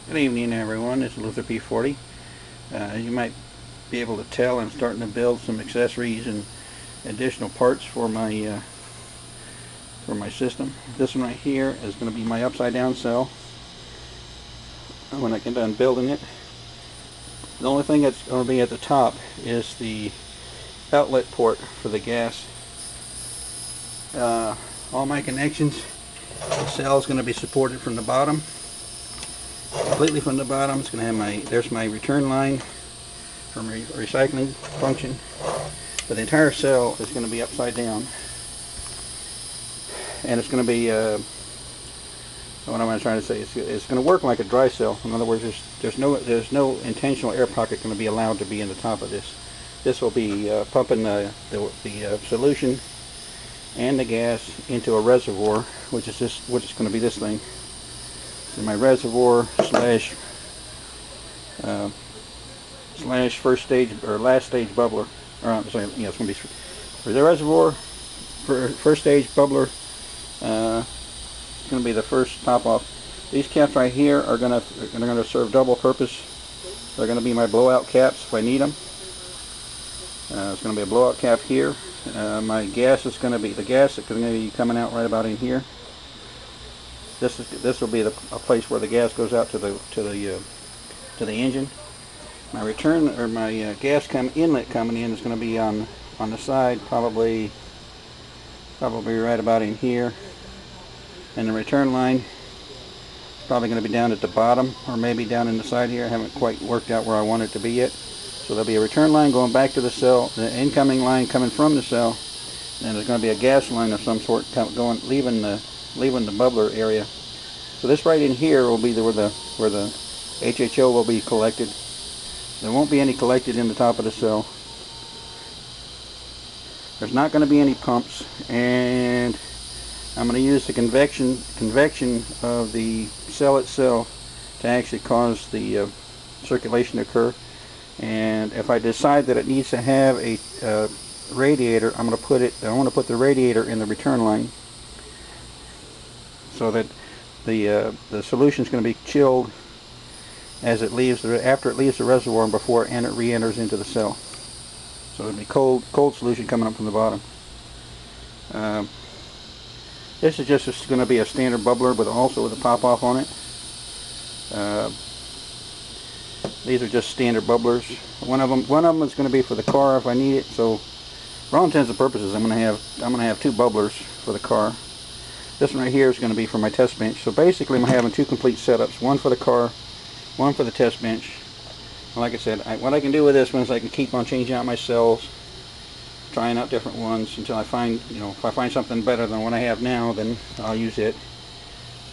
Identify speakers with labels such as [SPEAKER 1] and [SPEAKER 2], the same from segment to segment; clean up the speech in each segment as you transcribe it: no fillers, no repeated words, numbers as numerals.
[SPEAKER 1] Good evening, everyone. This is Luther P40. You might be able to tell I'm starting to build some accessories and additional parts for my system. This one right here is going to be my upside down cell. When I get done building it, the only thing that's going to be at the top is the outlet port for the gas. All my connections, the cell is going to be supported from the bottom. Completely from the bottom. It's going to have there's my return line for my recycling function, but the entire cell is going to be upside down, and it's going to be what am I trying to say? It's going to work like a dry cell. In other words, there's no intentional air pocket going to be allowed to be in the top of this. This will be pumping the solution and the gas into a reservoir, which is going to be this thing. So my reservoir slash first stage or last stage bubbler. It's going to be for the reservoir for first stage bubbler. It's going to be the first top off. These caps right here are going to serve double purpose. They're going to be my blowout caps if I need them. It's going to be a blowout cap here. My gas is going to be coming out right about in here. This will be a place where the gas goes out to the engine. My return or my gas inlet coming in is going to be on the side, probably right about in here. And the return line is probably going to be down at the bottom, or maybe down in the side here. I haven't quite worked out where I want it to be yet. So there'll be a return line going back to the cell, the incoming line coming from the cell, and there's going to be a gas line of some sort leaving the bubbler area. So this right in here will be where the HHO will be collected. There won't be any collected in the top of the cell. There's not going to be any pumps, and I'm going to use the convection of the cell itself to actually cause the circulation to occur. And if I decide that it needs to have a radiator, I want to put the radiator in the return line, so that the solution is going to be chilled as it leaves after it leaves the reservoir and before it re-enters into the cell. So it'll be cold solution coming up from the bottom. This is just going to be a standard bubbler, but also with a pop off on it. These are just standard bubblers. One of them is going to be for the car if I need it. So for all intents and purposes, I'm going to have two bubblers for the car. This one right here is going to be for my test bench. So basically, I'm having two complete setups: one for the car, one for the test bench. And like I said, what I can do with this one is I can keep on changing out my cells, trying out different ones until I find, if I find something better than what I have now, then I'll use it.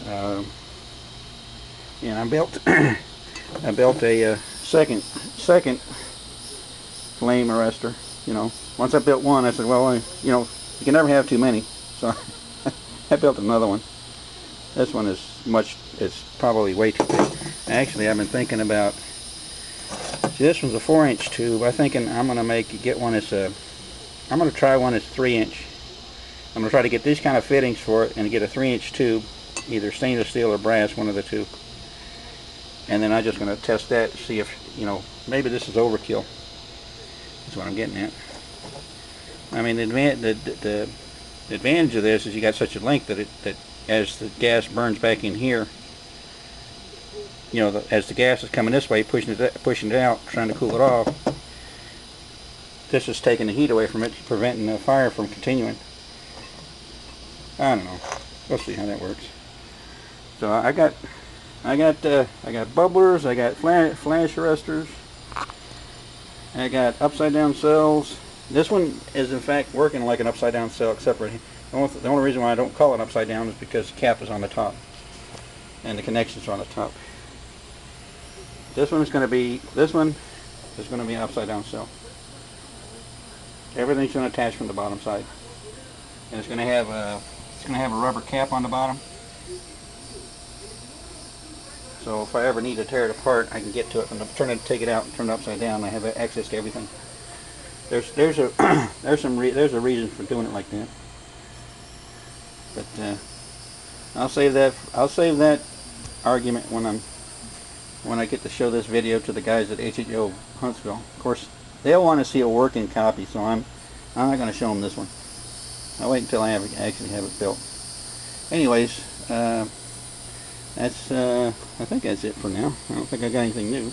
[SPEAKER 1] And I built a second flame arrestor. Once I built one, I said, well, you can never have too many. So I built another one. This one is probably way too big. Actually, I've been thinking about. See, this one's a 4-inch tube. I'm thinking I'm gonna get one that's I'm gonna try one that's 3-inch. I'm gonna try to get these kind of fittings for it and get a 3-inch tube, either stainless steel or brass, one of the two. And then I'm just going to test that, see if, maybe this is overkill. That's what I'm getting at. I mean, the advantage of this is you got such a length that as the gas burns back in here, as the gas is coming this way, pushing it out, trying to cool it off, this is taking the heat away from it, preventing the fire from continuing. I don't know. We'll see how that works. So I got bubblers, I got flash arrestors, I got upside down cells. This one is in fact working like an upside down cell, except for the only reason why I don't call it upside down is because the cap is on the top and the connections are on the top. This one is going to be an upside down cell. Everything's going to attach from the bottom side, and it's going to have a rubber cap on the bottom. So if I ever need to tear it apart, I can get to it and take it out and turn it upside down. I have access to everything. There's a reason for doing it like that. But I'll save that argument when when I get to show this video to the guys at HHO Huntsville. Of course, they'll want to see a working copy, so I'm not going to show them this one. I'll wait until I actually have it built. Anyways, that's I think that's it for now. I don't think I got anything new.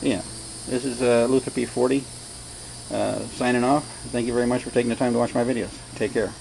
[SPEAKER 1] Yeah, this is Luther P40 signing off. Thank you very much for taking the time to watch my videos. Take care.